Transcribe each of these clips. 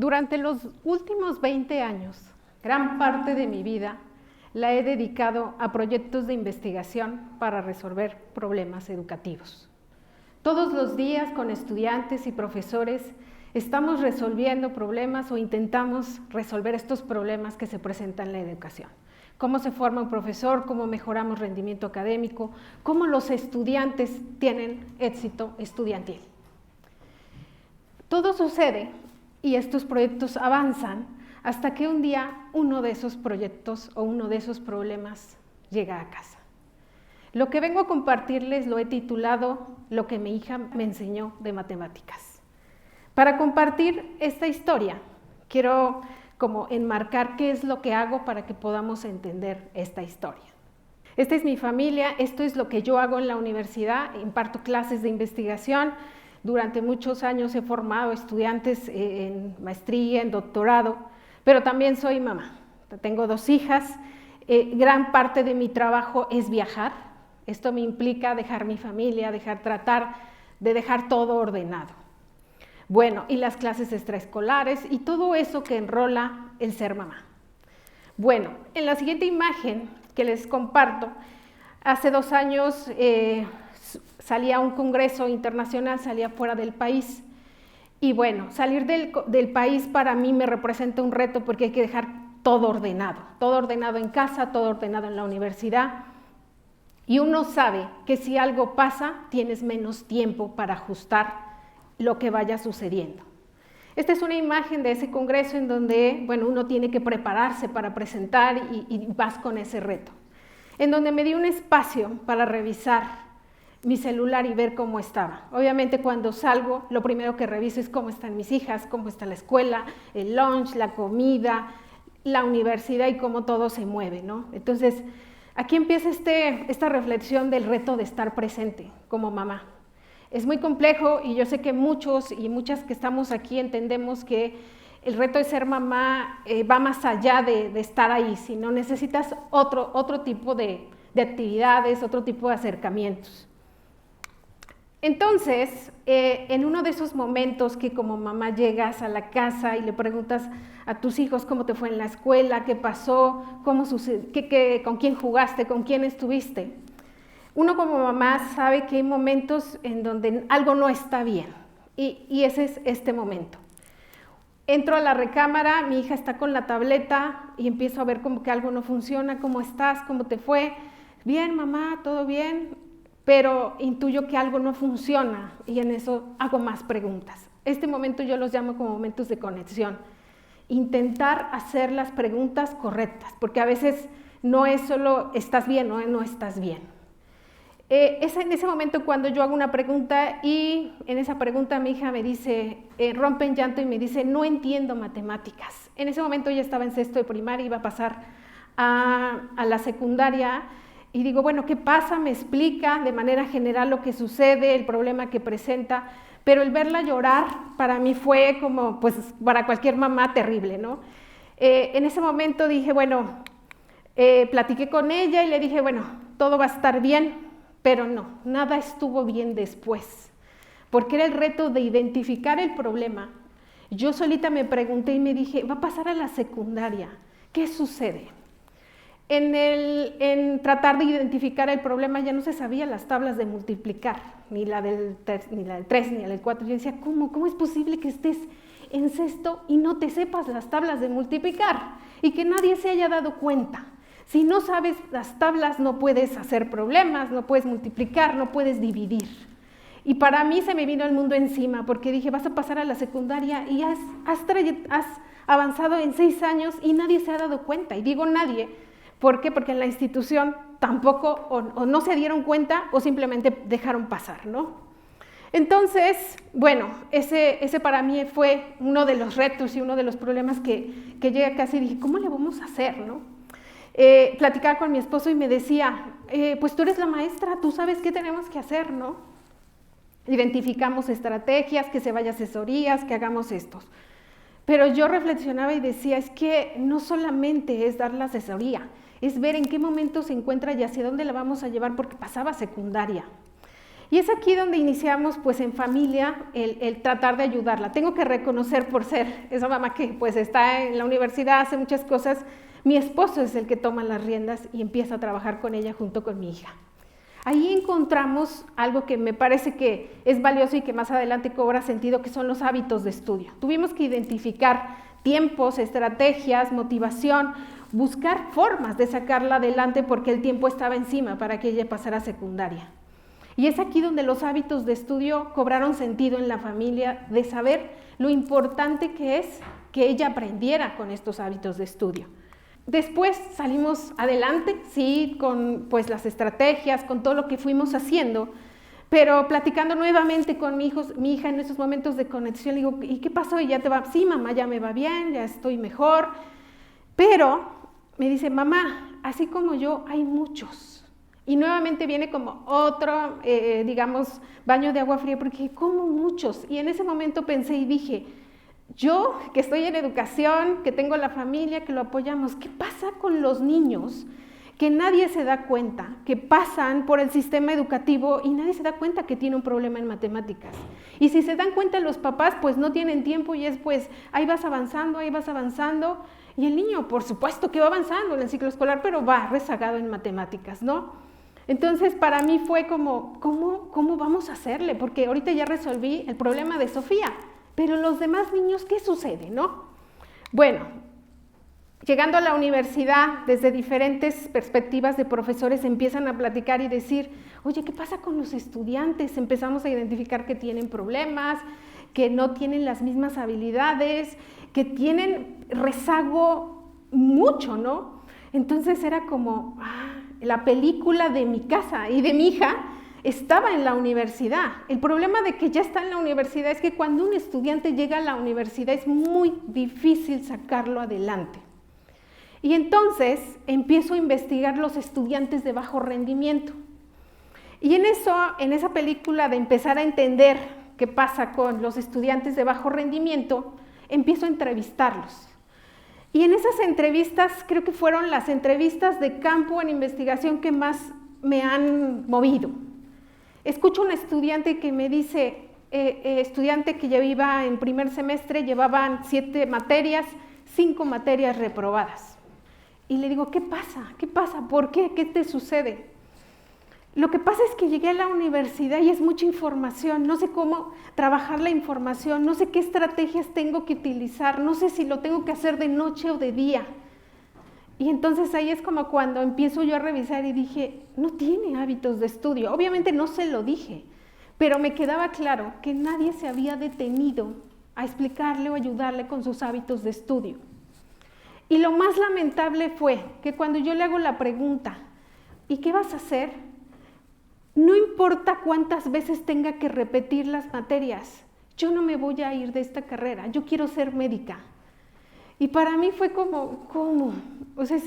Durante los últimos 20 años, gran parte de mi vida la he dedicado a proyectos de investigación para resolver problemas educativos. Todos los días con estudiantes y profesores estamos resolviendo problemas o intentamos resolver estos problemas que se presentan en la educación. Cómo se forma un profesor, cómo mejoramos rendimiento académico, cómo los estudiantes tienen éxito estudiantil. Todo sucede y estos proyectos avanzan hasta que un día uno de esos proyectos o uno de esos problemas llega a casa. Lo que vengo a compartirles lo he titulado Lo que mi hija me enseñó de matemáticas. Para compartir esta historia, quiero como enmarcar qué es lo que hago para que podamos entender esta historia. Esta es mi familia, esto es lo que yo hago en la universidad, imparto clases de investigación. Durante muchos años he formado estudiantes en maestría, en doctorado, pero también soy mamá. Tengo 2 hijas, gran parte de mi trabajo es viajar. Esto me implica dejar mi familia, tratar de dejar todo ordenado. Bueno, y las clases extraescolares y todo eso que enrola el ser mamá. Bueno, en la siguiente imagen que les comparto, hace 2 años salí a un congreso internacional, salía fuera del país. Y bueno, salir del país para mí me representa un reto porque hay que dejar todo ordenado en casa, todo ordenado en la universidad. Y uno sabe que si algo pasa, tienes menos tiempo para ajustar lo que vaya sucediendo. Esta es una imagen de ese congreso en donde, bueno, uno tiene que prepararse para presentar y vas con ese reto. En donde me di un espacio para revisar mi celular y ver cómo estaba. Obviamente cuando salgo, lo primero que reviso es cómo están mis hijas, cómo está la escuela, el lunch, la comida, la universidad y cómo todo se mueve, ¿no? Entonces, aquí empieza esta reflexión del reto de estar presente como mamá. Es muy complejo y yo sé que muchos y muchas que estamos aquí entendemos que el reto de ser mamá va más allá de estar ahí, sino necesitas otro tipo de actividades, otro tipo de acercamientos. Entonces, en uno de esos momentos que como mamá llegas a la casa y le preguntas a tus hijos cómo te fue en la escuela, qué pasó, cómo con quién jugaste, con quién estuviste, uno como mamá sabe que hay momentos en donde algo no está bien y ese es este momento. Entro a la recámara, mi hija está con la tableta y empiezo a ver como que algo no funciona, ¿cómo estás? ¿Cómo te fue? Bien, mamá, ¿todo bien? Pero intuyo que algo no funciona y en eso hago más preguntas. Este momento yo los llamo como momentos de conexión. Intentar hacer las preguntas correctas, porque a veces no es solo estás bien o no estás bien. Es en ese momento cuando yo hago una pregunta y en esa pregunta mi hija me dice, rompe en llanto y me dice, no entiendo matemáticas. En ese momento ella estaba en 6º de primaria, iba a pasar a la secundaria. Y digo, bueno, ¿qué pasa? Me explica de manera general lo que sucede, el problema que presenta, pero el verla llorar para mí fue como, pues para cualquier mamá terrible, ¿no? En ese momento dije, bueno, platiqué con ella y le dije, bueno, todo va a estar bien, pero no, nada estuvo bien después, porque era el reto de identificar el problema. Yo solita me pregunté y me dije, va a pasar a la secundaria, ¿qué sucede? En tratar de identificar el problema ya no se sabía las tablas de multiplicar, ni la del 3, ni la del 4. Yo decía, ¿cómo es posible que estés en 6º y no te sepas las tablas de multiplicar? Y que nadie se haya dado cuenta. Si no sabes las tablas no puedes hacer problemas, no puedes multiplicar, no puedes dividir. Y para mí se me vino el mundo encima porque dije, vas a pasar a la secundaria y has avanzado en 6 años y nadie se ha dado cuenta. Y digo nadie, ¿por qué? Porque en la institución tampoco o no se dieron cuenta o simplemente dejaron pasar, ¿no? Entonces, bueno, ese para mí fue uno de los retos y uno de los problemas que llegué a casa y dije, ¿cómo le vamos a hacer, no? Platicaba con mi esposo y me decía, pues tú eres la maestra, tú sabes qué tenemos que hacer, ¿no? Identificamos estrategias, que se vaya a asesorías, que hagamos estos. Pero yo reflexionaba y decía, es que no solamente es dar la asesoría, es ver en qué momento se encuentra y hacia dónde la vamos a llevar porque pasaba secundaria. Y es aquí donde iniciamos pues en familia el tratar de ayudarla. Tengo que reconocer, por ser esa mamá que pues está en la universidad, hace muchas cosas, mi esposo es el que toma las riendas y empieza a trabajar con ella junto con mi hija. Ahí encontramos algo que me parece que es valioso y que más adelante cobra sentido, que son los hábitos de estudio. Tuvimos que identificar tiempos, estrategias, motivación, buscar formas de sacarla adelante porque el tiempo estaba encima para que ella pasara a secundaria. Y es aquí donde los hábitos de estudio cobraron sentido en la familia, de saber lo importante que es que ella aprendiera con estos hábitos de estudio. Después salimos adelante, sí, con pues las estrategias, con todo lo que fuimos haciendo, pero platicando nuevamente con mi hija en esos momentos de conexión, le digo, ¿y qué pasó? ¿Y ya te va? Sí, mamá, ya me va bien, ya estoy mejor, pero me dice, mamá, así como yo, hay muchos. Y nuevamente viene como otro, digamos, baño de agua fría, porque ¿cómo muchos? Y en ese momento pensé y dije, yo que estoy en educación, que tengo la familia, que lo apoyamos, ¿qué pasa con los niños que nadie se da cuenta, que pasan por el sistema educativo y nadie se da cuenta que tiene un problema en matemáticas? Y si se dan cuenta los papás, pues no tienen tiempo y es pues, ahí vas avanzando, y el niño, por supuesto que va avanzando en el ciclo escolar, pero va rezagado en matemáticas, ¿no? Entonces, para mí fue como, ¿cómo vamos a hacerle? Porque ahorita ya resolví el problema de Sofía, pero los demás niños, ¿qué sucede, no? Bueno, llegando a la universidad, desde diferentes perspectivas de profesores empiezan a platicar y decir, oye, ¿qué pasa con los estudiantes? Empezamos a identificar que tienen problemas, que no tienen las mismas habilidades, que tienen rezago mucho, ¿no? Entonces era como, la película de mi casa y de mi hija estaba en la universidad. El problema de que ya está en la universidad es que cuando un estudiante llega a la universidad es muy difícil sacarlo adelante. Y entonces empiezo a investigar los estudiantes de bajo rendimiento. Y en esa película de empezar a entender qué pasa con los estudiantes de bajo rendimiento, empiezo a entrevistarlos. Y en esas entrevistas, creo que fueron las entrevistas de campo en investigación que más me han movido. Escucho a un estudiante que me dice, estudiante que ya iba en primer semestre, llevaban 7 materias, 5 materias reprobadas. Y le digo, ¿qué pasa? ¿Qué pasa? ¿Por qué? ¿Qué te sucede? Lo que pasa es que llegué a la universidad y es mucha información, no sé cómo trabajar la información, no sé qué estrategias tengo que utilizar, no sé si lo tengo que hacer de noche o de día. Y entonces ahí es como cuando empiezo yo a revisar y dije, no tiene hábitos de estudio. Obviamente no se lo dije, pero me quedaba claro que nadie se había detenido a explicarle o ayudarle con sus hábitos de estudio. Y lo más lamentable fue que cuando yo le hago la pregunta, ¿y qué vas a hacer? No importa cuántas veces tenga que repetir las materias, yo no me voy a ir de esta carrera, yo quiero ser médica. Y para mí fue como, ¿cómo? O sea,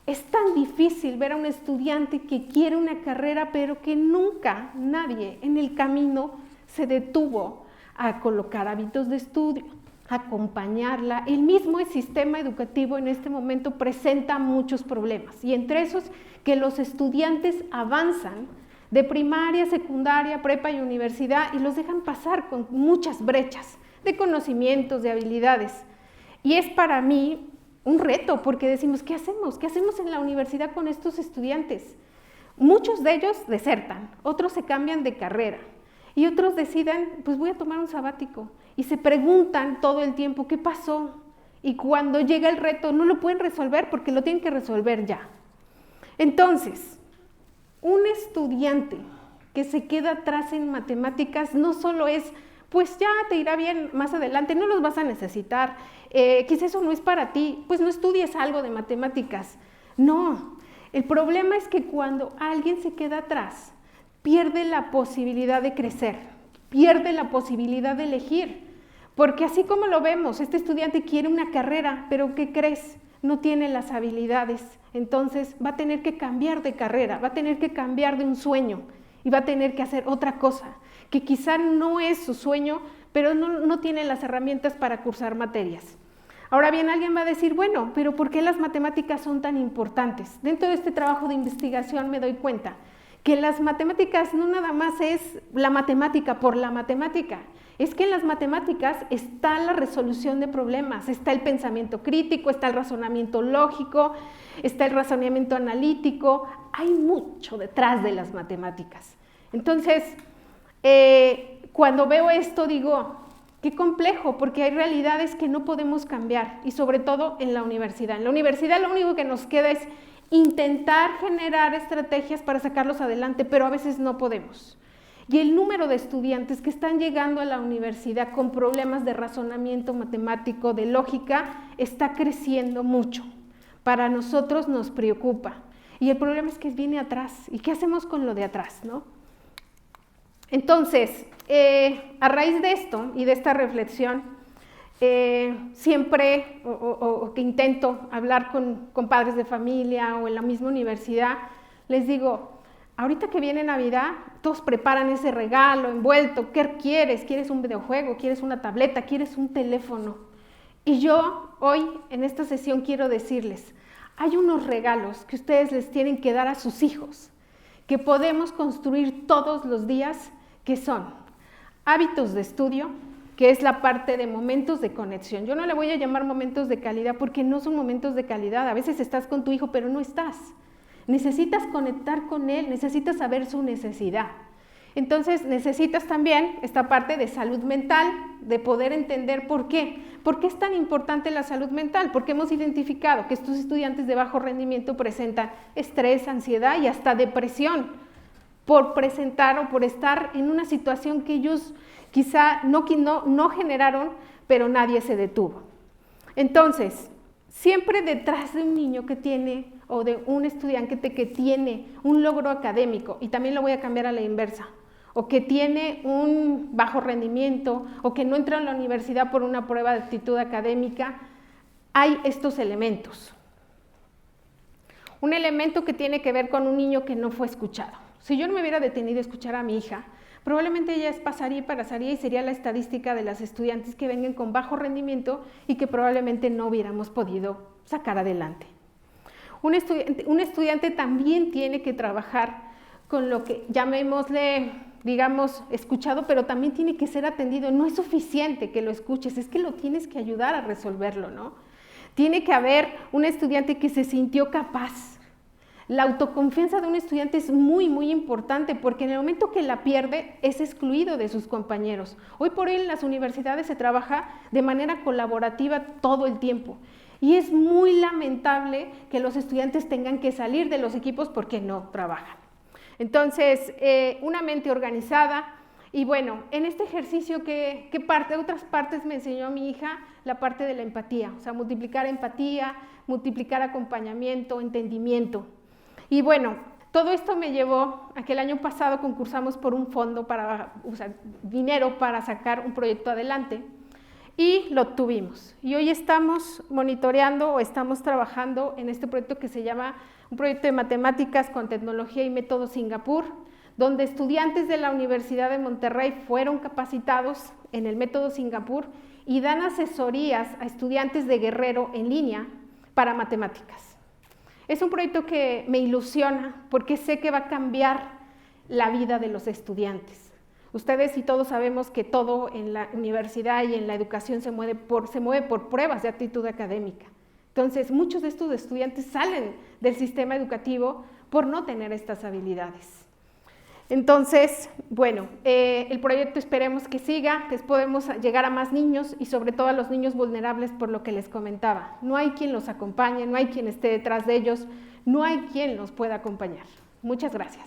es tan difícil ver a un estudiante que quiere una carrera, pero que nunca nadie en el camino se detuvo a colocar hábitos de estudio, a acompañarla. El mismo sistema educativo en este momento presenta muchos problemas, y entre esos que los estudiantes avanzan de primaria, secundaria, prepa y universidad y los dejan pasar con muchas brechas de conocimientos, de habilidades. Y es para mí un reto porque decimos, ¿qué hacemos? ¿Qué hacemos en la universidad con estos estudiantes? Muchos de ellos desertan, otros se cambian de carrera y otros deciden, pues voy a tomar un sabático y se preguntan todo el tiempo, ¿qué pasó? Y cuando llega el reto no lo pueden resolver porque lo tienen que resolver ya. Entonces, un estudiante que se queda atrás en matemáticas no solo es, pues ya te irá bien más adelante, no los vas a necesitar, quizás eso no es para ti, pues no estudies algo de matemáticas. No, el problema es que cuando alguien se queda atrás, pierde la posibilidad de crecer, pierde la posibilidad de elegir, porque así como lo vemos, este estudiante quiere una carrera, pero ¿qué crees? No tiene las habilidades, entonces va a tener que cambiar de carrera, va a tener que cambiar de un sueño y va a tener que hacer otra cosa, que quizá no es su sueño, pero no tiene las herramientas para cursar materias. Ahora bien, alguien va a decir, bueno, pero ¿por qué las matemáticas son tan importantes? Dentro de este trabajo de investigación me doy cuenta que las matemáticas no nada más es la matemática por la matemática, es que en las matemáticas está la resolución de problemas, está el pensamiento crítico, está el razonamiento lógico, está el razonamiento analítico, hay mucho detrás de las matemáticas. Entonces, cuando veo esto digo, qué complejo, porque hay realidades que no podemos cambiar, y sobre todo en la universidad. En la universidad lo único que nos queda es intentar generar estrategias para sacarlos adelante, pero a veces no podemos. Y el número de estudiantes que están llegando a la universidad con problemas de razonamiento matemático, de lógica, está creciendo mucho. Para nosotros nos preocupa. Y el problema es que viene atrás. ¿Y qué hacemos con lo de atrás, no? Entonces, a raíz de esto y de esta reflexión, siempre que intento hablar con padres de familia o en la misma universidad, les digo, ahorita que viene Navidad, todos preparan ese regalo envuelto, ¿qué quieres? ¿Quieres un videojuego? ¿Quieres una tableta? ¿Quieres un teléfono? Y yo hoy en esta sesión quiero decirles, hay unos regalos que ustedes les tienen que dar a sus hijos, que podemos construir todos los días, que son hábitos de estudio, que es la parte de momentos de conexión. Yo no le voy a llamar momentos de calidad porque no son momentos de calidad. A veces estás con tu hijo, pero no estás. Necesitas conectar con él, necesitas saber su necesidad. Entonces necesitas también esta parte de salud mental, de poder entender por qué. ¿Por qué es tan importante la salud mental? Porque hemos identificado que estos estudiantes de bajo rendimiento presentan estrés, ansiedad y hasta depresión por presentar o por estar en una situación que ellos quizá no generaron, pero nadie se detuvo. Entonces, siempre detrás de un niño que tiene, o de un estudiante que tiene un logro académico, y también lo voy a cambiar a la inversa, o que tiene un bajo rendimiento, o que no entra a la universidad por una prueba de actitud académica, hay estos elementos. Un elemento que tiene que ver con un niño que no fue escuchado. Si yo no me hubiera detenido a escuchar a mi hija, probablemente ella pasaría y sería la estadística de las estudiantes que vengan con bajo rendimiento y que probablemente no hubiéramos podido sacar adelante. Un estudiante también tiene que trabajar con lo que llamémosle, digamos, escuchado, pero también tiene que ser atendido. No es suficiente que lo escuches, es que lo tienes que ayudar a resolverlo, ¿no? Tiene que haber un estudiante que se sintió capaz. La autoconfianza de un estudiante es muy, muy importante porque en el momento que la pierde es excluido de sus compañeros. Hoy por hoy en las universidades se trabaja de manera colaborativa todo el tiempo y es muy lamentable que los estudiantes tengan que salir de los equipos porque no trabajan. Entonces, una mente organizada y bueno, en este ejercicio, otras partes me enseñó mi hija? La parte de la empatía, o sea, multiplicar empatía, multiplicar acompañamiento, entendimiento. Y bueno, todo esto me llevó a que el año pasado concursamos por un fondo dinero para sacar un proyecto adelante y lo obtuvimos. Y hoy estamos monitoreando o estamos trabajando en este proyecto que se llama un proyecto de matemáticas con tecnología y método Singapur, donde estudiantes de la Universidad de Monterrey fueron capacitados en el método Singapur y dan asesorías a estudiantes de Guerrero en línea para matemáticas. Es un proyecto que me ilusiona porque sé que va a cambiar la vida de los estudiantes. Ustedes y todos sabemos que todo en la universidad y en la educación se mueve por pruebas de aptitud académica. Entonces, muchos de estos estudiantes salen del sistema educativo por no tener estas habilidades. Entonces, bueno, el proyecto esperemos que siga, que podemos llegar a más niños y sobre todo a los niños vulnerables por lo que les comentaba. No hay quien los acompañe, no hay quien esté detrás de ellos, no hay quien los pueda acompañar. Muchas gracias.